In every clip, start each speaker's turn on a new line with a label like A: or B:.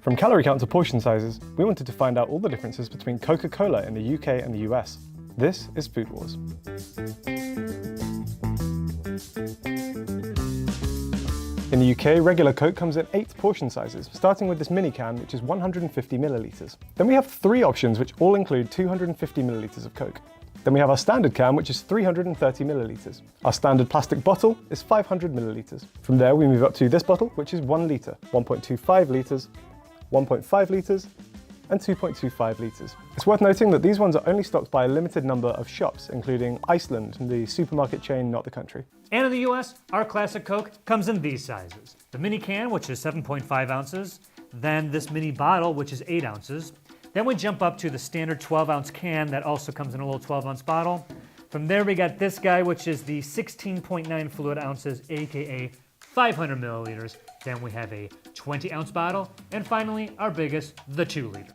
A: From calorie count to portion sizes, we wanted to find out all the differences between Coca-Cola in the UK and the US. This is Food Wars. In the UK, regular Coke comes in 8 portion sizes, starting with this mini can, which is 150 millilitres. Then we have 3 options, which all include 250 millilitres of Coke. Then we have our standard can, which is 330 millilitres. Our standard plastic bottle is 500 millilitres. From there, we move up to this bottle, which is 1 litre, 1.25 litres, 1.5 litres, and 2.25 litres. It's worth noting that these ones are only stocked by a limited number of shops, including Iceland, the supermarket chain, not the country.
B: And in the US, our classic Coke comes in these sizes. The mini can, which is 7.5 ounces, then this mini bottle, which is 8 ounces. Then we jump up to the standard 12-ounce can that also comes in a little 12-ounce bottle. From there, we got this guy, which is the 16.9 fluid ounces, aka 500 milliliters. Then we have a 20-ounce bottle. And finally, our biggest, the 2-liter,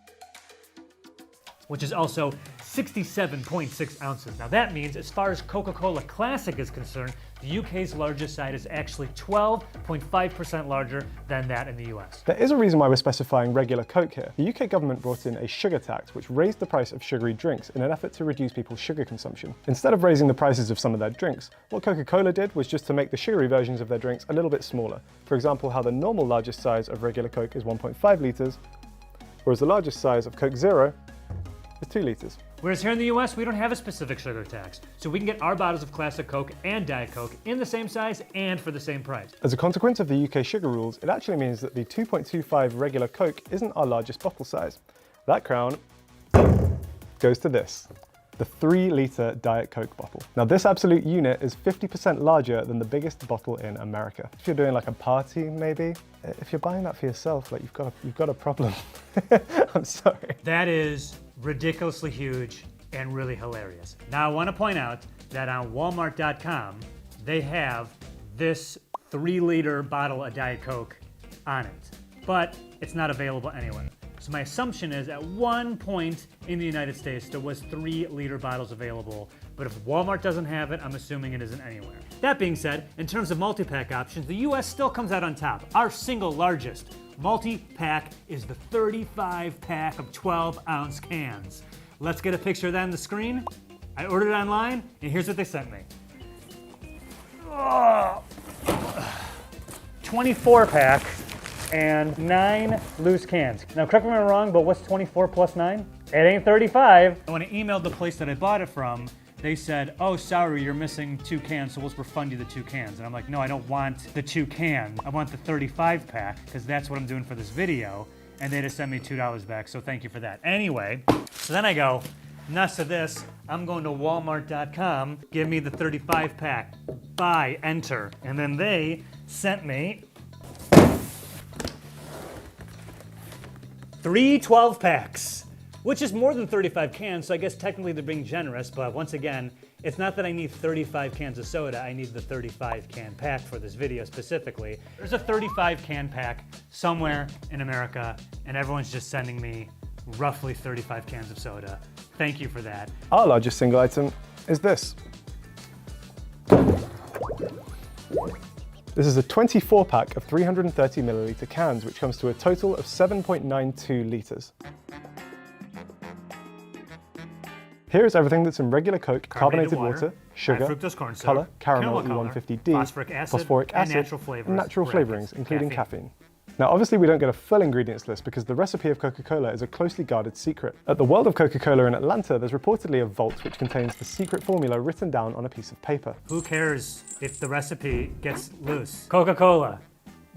B: which is also 67.6 ounces. Now that means, as far as Coca-Cola Classic is concerned, the UK's largest size is actually 12.5% larger than that in the US.
A: There is a reason why we're specifying regular Coke here. The UK government brought in a sugar tax, which raised the price of sugary drinks in an effort to reduce people's sugar consumption. Instead of raising the prices of some of their drinks, what Coca-Cola did was just to make the sugary versions of their drinks a little bit smaller. For example, how the normal largest size of regular Coke is 1.5 litres, whereas the largest size of Coke Zero is 2 litres.
B: Whereas here in the US, we don't have a specific sugar tax, so we can get our bottles of classic Coke and Diet Coke in the same size and for the same price.
A: As a consequence of the UK sugar rules, it actually means that the 2.25 regular Coke isn't our largest bottle size. That crown goes to this, the 3-litre Diet Coke bottle. Now this absolute unit is 50% larger than the biggest bottle in America. If you're doing like a party, maybe, if you're buying that for yourself, like you've got a problem. I'm sorry.
B: That is ridiculously huge and really hilarious. Now I want to point out that on Walmart.com, they have this 3-liter bottle of Diet Coke on it, but it's not available anywhere. So my assumption is at one point in the United States, there was 3-liter bottles available, but if Walmart doesn't have it, I'm assuming it isn't anywhere. That being said, in terms of multi-pack options, the US still comes out on top. Our single largest multi-pack is the 35-pack of 12-ounce cans. Let's get a picture of that on the screen. I ordered it online, and here's what they sent me. 24-pack and 9 loose cans. Now, correct me if I'm wrong, but what's 24 plus 9? It ain't 35. When I emailed the place that I bought it from, they said, oh, sorry, you're missing 2 cans, so we'll refund you the 2 cans. And I'm like, no, I don't want the 2 cans. I want the 35 pack, because that's what I'm doing for this video. And they just sent me $2 back, so thank you for that. Anyway, so then I go, nuts to this, I'm going to Walmart.com, give me the 35 pack, buy, enter. And then they sent me 3 12 packs. Which is more than 35 cans, so I guess technically they're being generous, but once again, it's not that I need 35 cans of soda, I need the 35 can pack for this video specifically. There's a 35 can pack somewhere in America, and everyone's just sending me roughly 35 cans of soda. Thank you for that.
A: Our largest single item is this. This is a 24-pack of 330 milliliter cans, which comes to a total of 7.92 litres. Here is everything that's in regular Coke: carbonated water, sugar, colour, caramel, E150D, phosphoric acid, and natural flavourings, including caffeine. Now obviously we don't get a full ingredients list because the recipe of Coca-Cola is a closely guarded secret. At the World of Coca-Cola in Atlanta, there's reportedly a vault which contains the secret formula written down on a piece of paper.
B: Who cares if the recipe gets loose? Coca-Cola,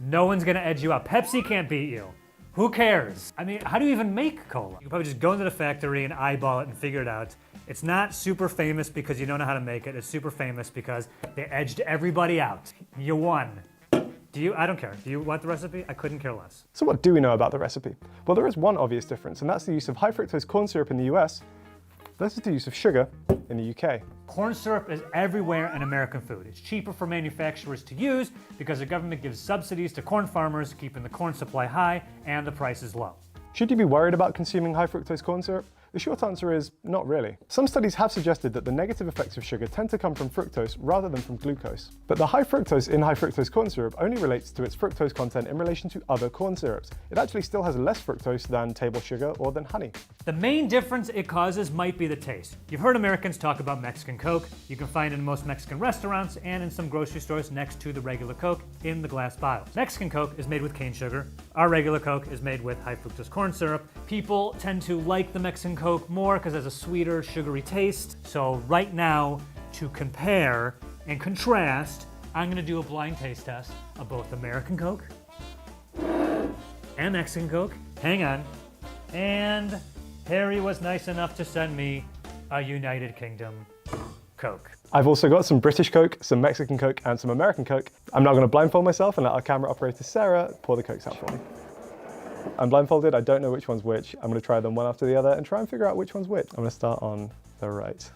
B: no one's gonna edge you out. Pepsi can't beat you. Who cares? I mean, how do you even make cola? You can probably just go into the factory and eyeball it and figure it out. It's not super famous because you don't know how to make it. It's super famous because they edged everybody out. You won. I don't care. Do you want the recipe? I couldn't care less.
A: So what do we know about the recipe? Well, there is one obvious difference, and that's the use of high fructose corn syrup in the US versus the use of sugar in the UK.
B: Corn syrup is everywhere in American food. It's cheaper for manufacturers to use because the government gives subsidies to corn farmers, keeping the corn supply high and the prices low.
A: Should you be worried about consuming high fructose corn syrup? The short answer is not really. Some studies have suggested that the negative effects of sugar tend to come from fructose rather than from glucose. But the high fructose in high fructose corn syrup only relates to its fructose content in relation to other corn syrups. It actually still has less fructose than table sugar or than honey.
B: The main difference it causes might be the taste. You've heard Americans talk about Mexican Coke. You can find it in most Mexican restaurants and in some grocery stores next to the regular Coke in the glass bottles. Mexican Coke is made with cane sugar. Our regular Coke is made with high fructose corn syrup. People tend to like the Mexican Coke more because it has a sweeter, sugary taste. So right now, to compare and contrast, I'm gonna do a blind taste test of both American Coke and Mexican Coke. Hang on. And Harry was nice enough to send me a United Kingdom Coke.
A: I've also got some British Coke, some Mexican Coke, and some American Coke. I'm now going to blindfold myself and let our camera operator Sarah pour the Cokes out for me. I'm blindfolded, I don't know which one's which. I'm going to try them one after the other and try and figure out which one's which. I'm going to start on the right.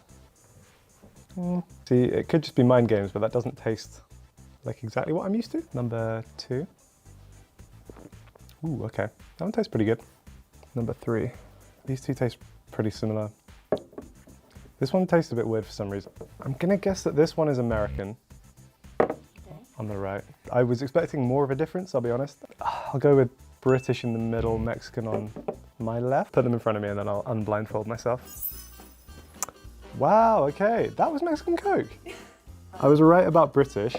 A: See, it could just be mind games, but that doesn't taste like exactly what I'm used to. Number 2. Ooh, okay. That one tastes pretty good. Number 3. These two taste pretty similar. This one tastes a bit weird for some reason. I'm gonna guess that this one is American. On the right. I was expecting more of a difference, I'll be honest. I'll go with British in the middle, Mexican on my left. Put them in front of me and then I'll unblindfold myself. Wow, okay, that was Mexican Coke. I was right about British.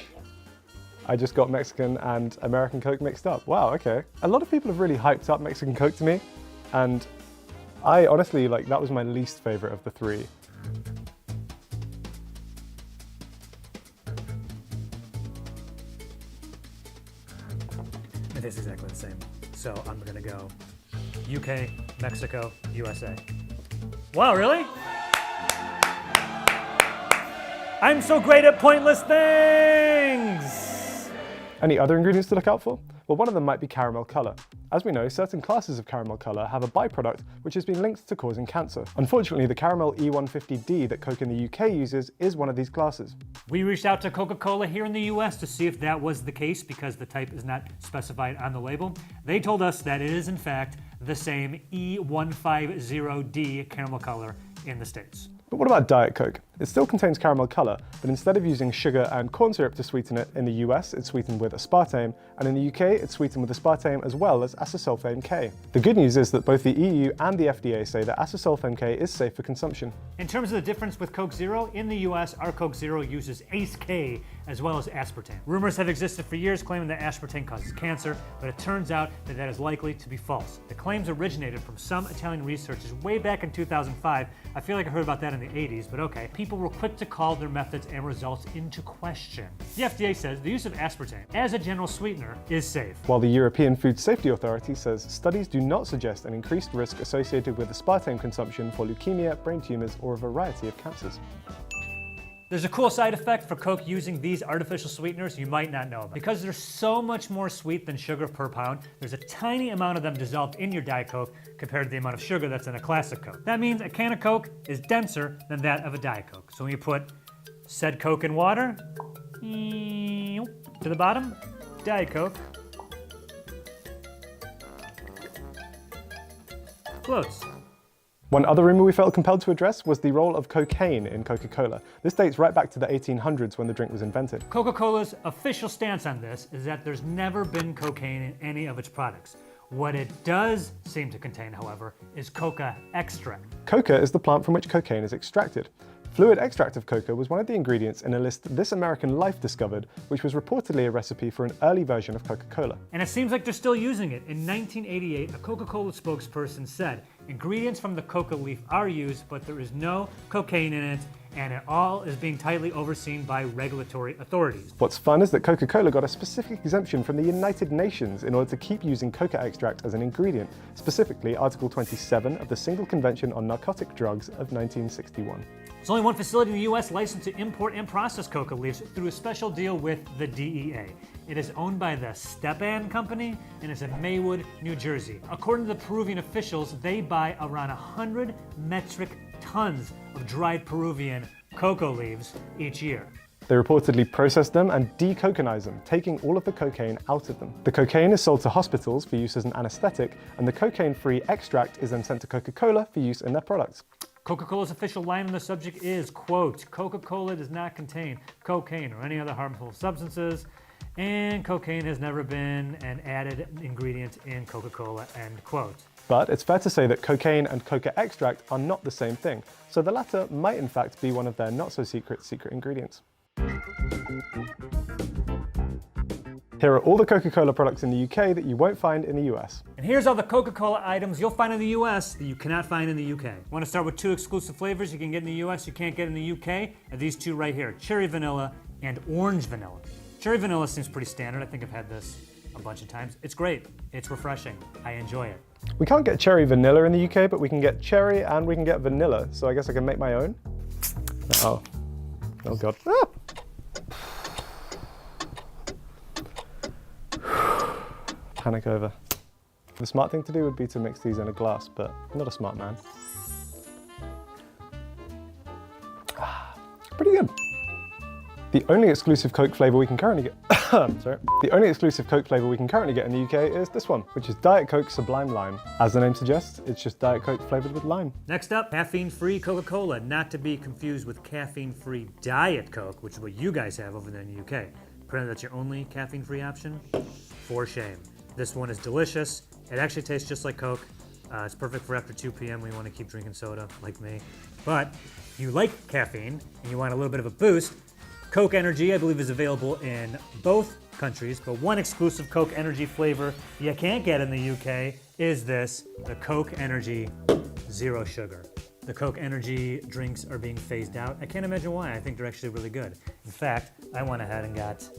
A: I just got Mexican and American Coke mixed up. Wow, okay. A lot of people have really hyped up Mexican Coke to me, and I honestly, that was my least favorite of the 3.
B: It is exactly the same. So I'm gonna go UK, Mexico, USA. Wow, really? I'm so great at pointless things!
A: Any other ingredients to look out for? Well, one of them might be caramel colour. As we know, certain classes of caramel colour have a byproduct which has been linked to causing cancer. Unfortunately, the caramel E150D that Coke in the UK uses is one of these classes.
B: We reached out to Coca-Cola here in the US to see if that was the case because the type is not specified on the label. They told us that it is in fact the same E150D caramel color in the States.
A: But what about Diet Coke? It still contains caramel colour, but instead of using sugar and corn syrup to sweeten it, in the US it's sweetened with aspartame, and in the UK it's sweetened with aspartame as well as acesulfame K. The good news is that both the EU and the FDA say that acesulfame K is safe for consumption.
B: In terms of the difference with Coke Zero, in the US our Coke Zero uses Ace K as well as aspartame. Rumors have existed for years claiming that aspartame causes cancer, but it turns out that that is likely to be false. The claims originated from some Italian researchers way back in 2005. I feel like I heard about that in the 80s, but okay. People were quick to call their methods and results into question. The FDA says the use of aspartame as a general sweetener is safe.
A: While the European Food Safety Authority says studies do not suggest an increased risk associated with aspartame consumption for leukemia, brain tumours, or a variety of cancers.
B: There's a cool side effect for Coke using these artificial sweeteners you might not know about. Because they're so much more sweet than sugar per pound, there's a tiny amount of them dissolved in your Diet Coke compared to the amount of sugar that's in a classic Coke. That means a can of Coke is denser than that of a Diet Coke. So when you put said Coke in water, to the bottom, Diet Coke floats.
A: One other rumour we felt compelled to address was the role of cocaine in Coca-Cola. This dates right back to the 1800s when the drink was invented.
B: Coca-Cola's official stance on this is that there's never been cocaine in any of its products. What it does seem to contain, however, is coca extract.
A: Coca is the plant from which cocaine is extracted. Fluid extract of coca was one of the ingredients in a list This American Life discovered, which was reportedly a recipe for an early version of Coca-Cola.
B: And it seems like they're still using it. In 1988, a Coca-Cola spokesperson said, "Ingredients from the coca leaf are used, but there is no cocaine in it, and it all is being tightly overseen by regulatory authorities."
A: What's fun is that Coca-Cola got a specific exemption from the United Nations in order to keep using coca extract as an ingredient, specifically Article 27 of the Single Convention on Narcotic Drugs of 1961.
B: There's only one facility in the US licensed to import and process coca leaves through a special deal with the DEA. It is owned by the Stepan Company and is in Maywood, New Jersey. According to the Peruvian officials, they buy around 100 metric tons of dried Peruvian cocoa leaves each year.
A: They reportedly process them and de-cocanize them, taking all of the cocaine out of them. The cocaine is sold to hospitals for use as an anesthetic, and the cocaine-free extract is then sent to Coca-Cola for use in their products.
B: Coca-Cola's official line on the subject is, quote, Coca-Cola does not contain cocaine or any other harmful substances, and cocaine has never been an added ingredient in Coca-Cola, end quote.
A: But it's fair to say that cocaine and coca extract are not the same thing, so the latter might in fact be one of their not-so-secret ingredients. Here are all the Coca-Cola products in the UK that you won't find in the US.
B: And here's all the Coca-Cola items you'll find in the US that you cannot find in the UK. Want to start with 2 exclusive flavors you can get in the US you can't get in the UK? And these 2 right here, cherry vanilla and orange vanilla. Cherry vanilla seems pretty standard. I think I've had this a bunch of times. It's great. It's refreshing. I enjoy it.
A: We can't get cherry vanilla in the UK, but we can get cherry and we can get vanilla, so I guess I can make my own. Oh God. Ah! Panic over. The smart thing to do would be to mix these in a glass, but I'm not a smart man. Pretty good. The only exclusive Coke flavour we can currently get The only exclusive Coke flavour we can currently get in the UK is this one, which is Diet Coke Sublime Lime. As the name suggests, it's just Diet Coke flavoured with lime.
B: Next up, caffeine-free Coca-Cola, not to be confused with caffeine-free Diet Coke, which is what you guys have over there in the UK. Apparently that's your only caffeine-free option? For shame. This one is delicious. It actually tastes just like Coke. It's perfect for after 2 p.m. when you want to keep drinking soda, like me. But if you like caffeine and you want a little bit of a boost, Coke Energy, I believe, is available in both countries, but one exclusive Coke Energy flavor you can't get in the UK is this, the Coke Energy Zero Sugar. The Coke Energy drinks are being phased out. I can't imagine why. I think they're actually really good. In fact, I went ahead and got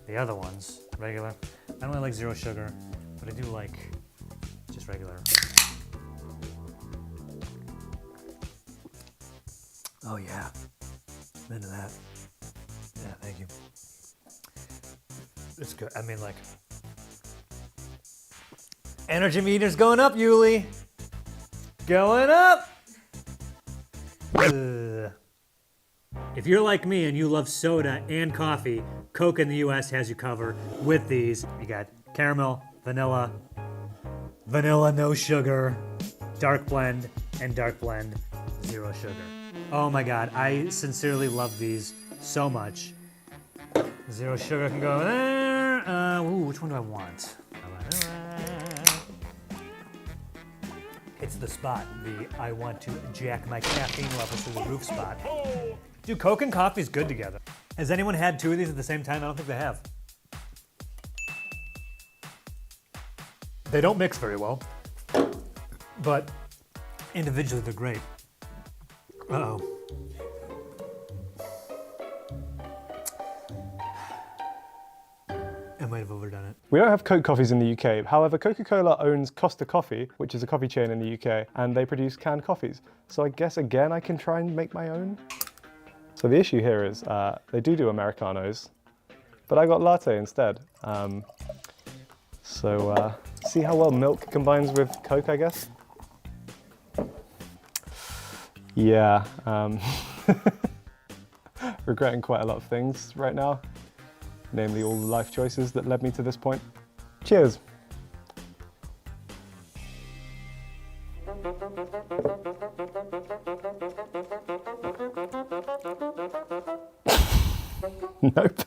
B: the other ones, regular. I don't really like zero sugar, but I do like just regular. Oh yeah, I'm into that. Yeah, thank you. It's good. I mean, like, energy meter's going up, Yuli. Going up. Ugh. If you're like me and you love soda and coffee, Coke in the US has you covered with these. You got caramel, vanilla no sugar, dark blend, and dark blend zero sugar. Oh my God, I sincerely love these so much. Zero sugar can go there. Which one do I want? It's the spot, the I want to jack my caffeine levels to the roof spot. Dude, Coke and coffee is good together. Has anyone had 2 of these at the same time? I don't think they have. They don't mix very well, but individually they're great. Uh-oh. I might have overdone it.
A: We don't have Coke coffees in the UK. However, Coca-Cola owns Costa Coffee, which is a coffee chain in the UK, and they produce canned coffees. So I guess again I can try and make my own. So the issue here is they do Americanos, but I got latte instead. See how well milk combines with Coke, I guess? Yeah, regretting quite a lot of things right now, namely all the life choices that led me to this point. Cheers. Nope.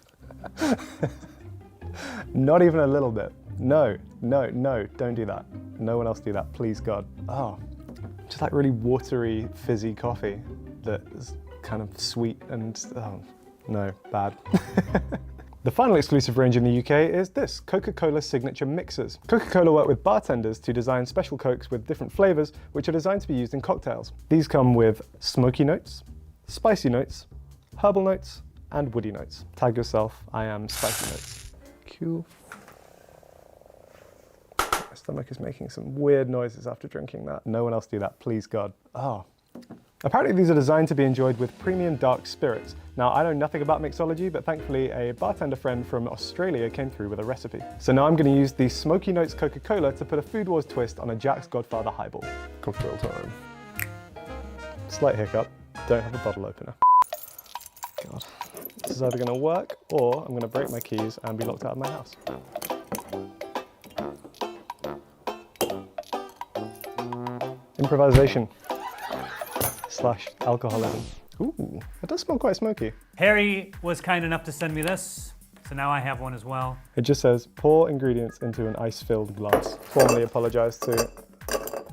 A: Not even a little bit. No, don't do that. No one else do that, please God. Oh, just like really watery, fizzy coffee that is kind of sweet and, oh, no, bad. The final exclusive range in the UK is this, Coca-Cola Signature Mixers. Coca-Cola work with bartenders to design special Cokes with different flavours, which are designed to be used in cocktails. These come with smoky notes, spicy notes, herbal notes, and woody notes. Tag yourself, I am spicy notes. Cool. My stomach is making some weird noises after drinking that. No one else do that, please God. Oh. Apparently these are designed to be enjoyed with premium dark spirits. Now I know nothing about mixology, but thankfully a bartender friend from Australia came through with a recipe. So now I'm going to use the Smoky Notes Coca-Cola to put a Food Wars twist on a Jack's Godfather highball. Cocktail time. Slight hiccup, don't have a bottle opener. God. This is either going to work or I'm going to break my keys and be locked out of my house. Improvisation / alcoholism. Ooh, it does smell quite smoky.
B: Harry was kind enough to send me this, so now I have one as well.
A: It just says, pour ingredients into an ice-filled glass. Formally apologise to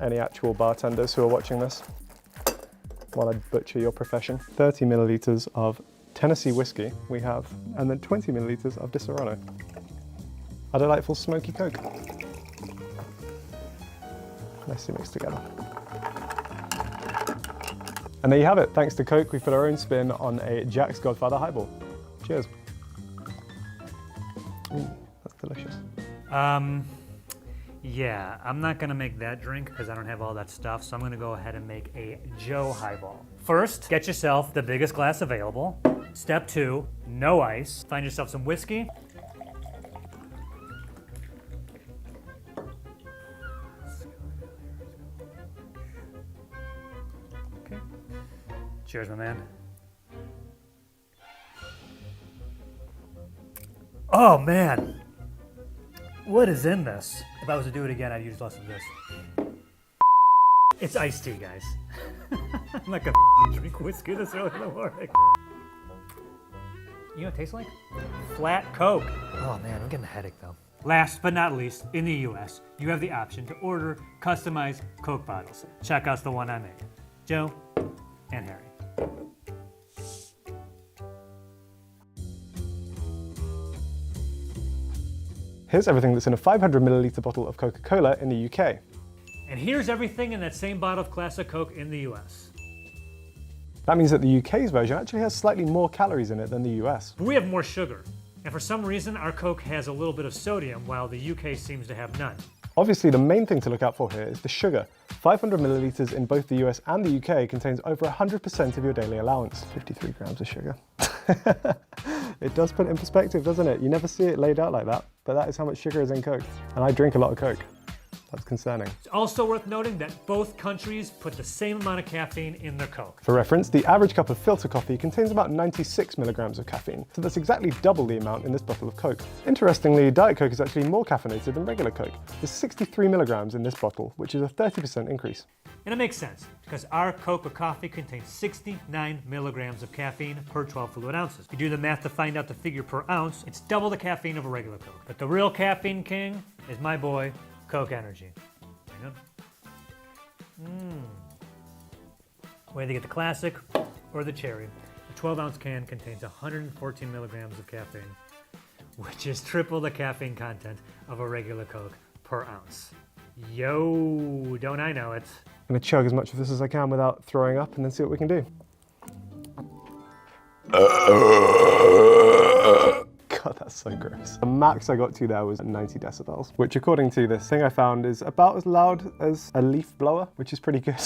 A: any actual bartenders who are watching this while I butcher your profession. 30 millilitres of Tennessee whiskey we have, and then 20 millilitres of Disaronno. A delightful smoky Coke. Nicely mixed together. And there you have it. Thanks to Coke, we've put our own spin on a Jack's Godfather highball. Cheers. Ooh, that's delicious.
B: Yeah, I'm not gonna make that drink because I don't have all that stuff, so I'm gonna go ahead and make a Joe highball. First, get yourself the biggest glass available. Step 2, no ice. Find yourself some whiskey. Okay. Cheers, my man. Oh man, what is in this? If I was to do it again, I'd use less of this. It's iced tea, guys. I'm not gonna drink whiskey this early in the morning. You know what it tastes like? Flat Coke. Oh man, I'm getting a headache though. Last but not least, in the US, you have the option to order customized Coke bottles. Check out the one I made. Joe and Harry.
A: Here's everything that's in a 500 milliliter bottle of Coca-Cola in the UK.
B: And here's everything in that same bottle of classic Coke in the US.
A: That means that the UK's version actually has slightly more calories in it than the US.
B: We have more sugar. And for some reason, our Coke has a little bit of sodium, while the UK seems to have none.
A: Obviously, the main thing to look out for here is the sugar. 500 milliliters in both the US and the UK contains over 100% of your daily allowance. 53 grams of sugar. It does put it in perspective, doesn't it? You never see it laid out like that, but that is how much sugar is in Coke. And I drink a lot of Coke. That's concerning.
B: It's also worth noting that both countries put the same amount of caffeine in their Coke.
A: For reference, the average cup of filter coffee contains about 96 milligrams of caffeine, so that's exactly double the amount in this bottle of Coke. Interestingly, Diet Coke is actually more caffeinated than regular Coke. There's 63 milligrams in this bottle, which is a 30% increase.
B: And it makes sense, because our Coke with coffee contains 69 milligrams of caffeine per 12 fluid ounces. If you do the math to find out the figure per ounce, it's double the caffeine of a regular Coke. But the real caffeine king is my boy, Coke Energy. Hang on. Whether you get the classic or the cherry, the 12-ounce can contains 114 milligrams of caffeine, which is triple the caffeine content of a regular Coke per ounce. Yo, don't I know it?
A: I'm gonna chug as much of this as I can without throwing up and then see what we can do. God, that's so gross. The max I got to there was 90 decibels, which according to this thing I found is about as loud as a leaf blower, which is pretty good.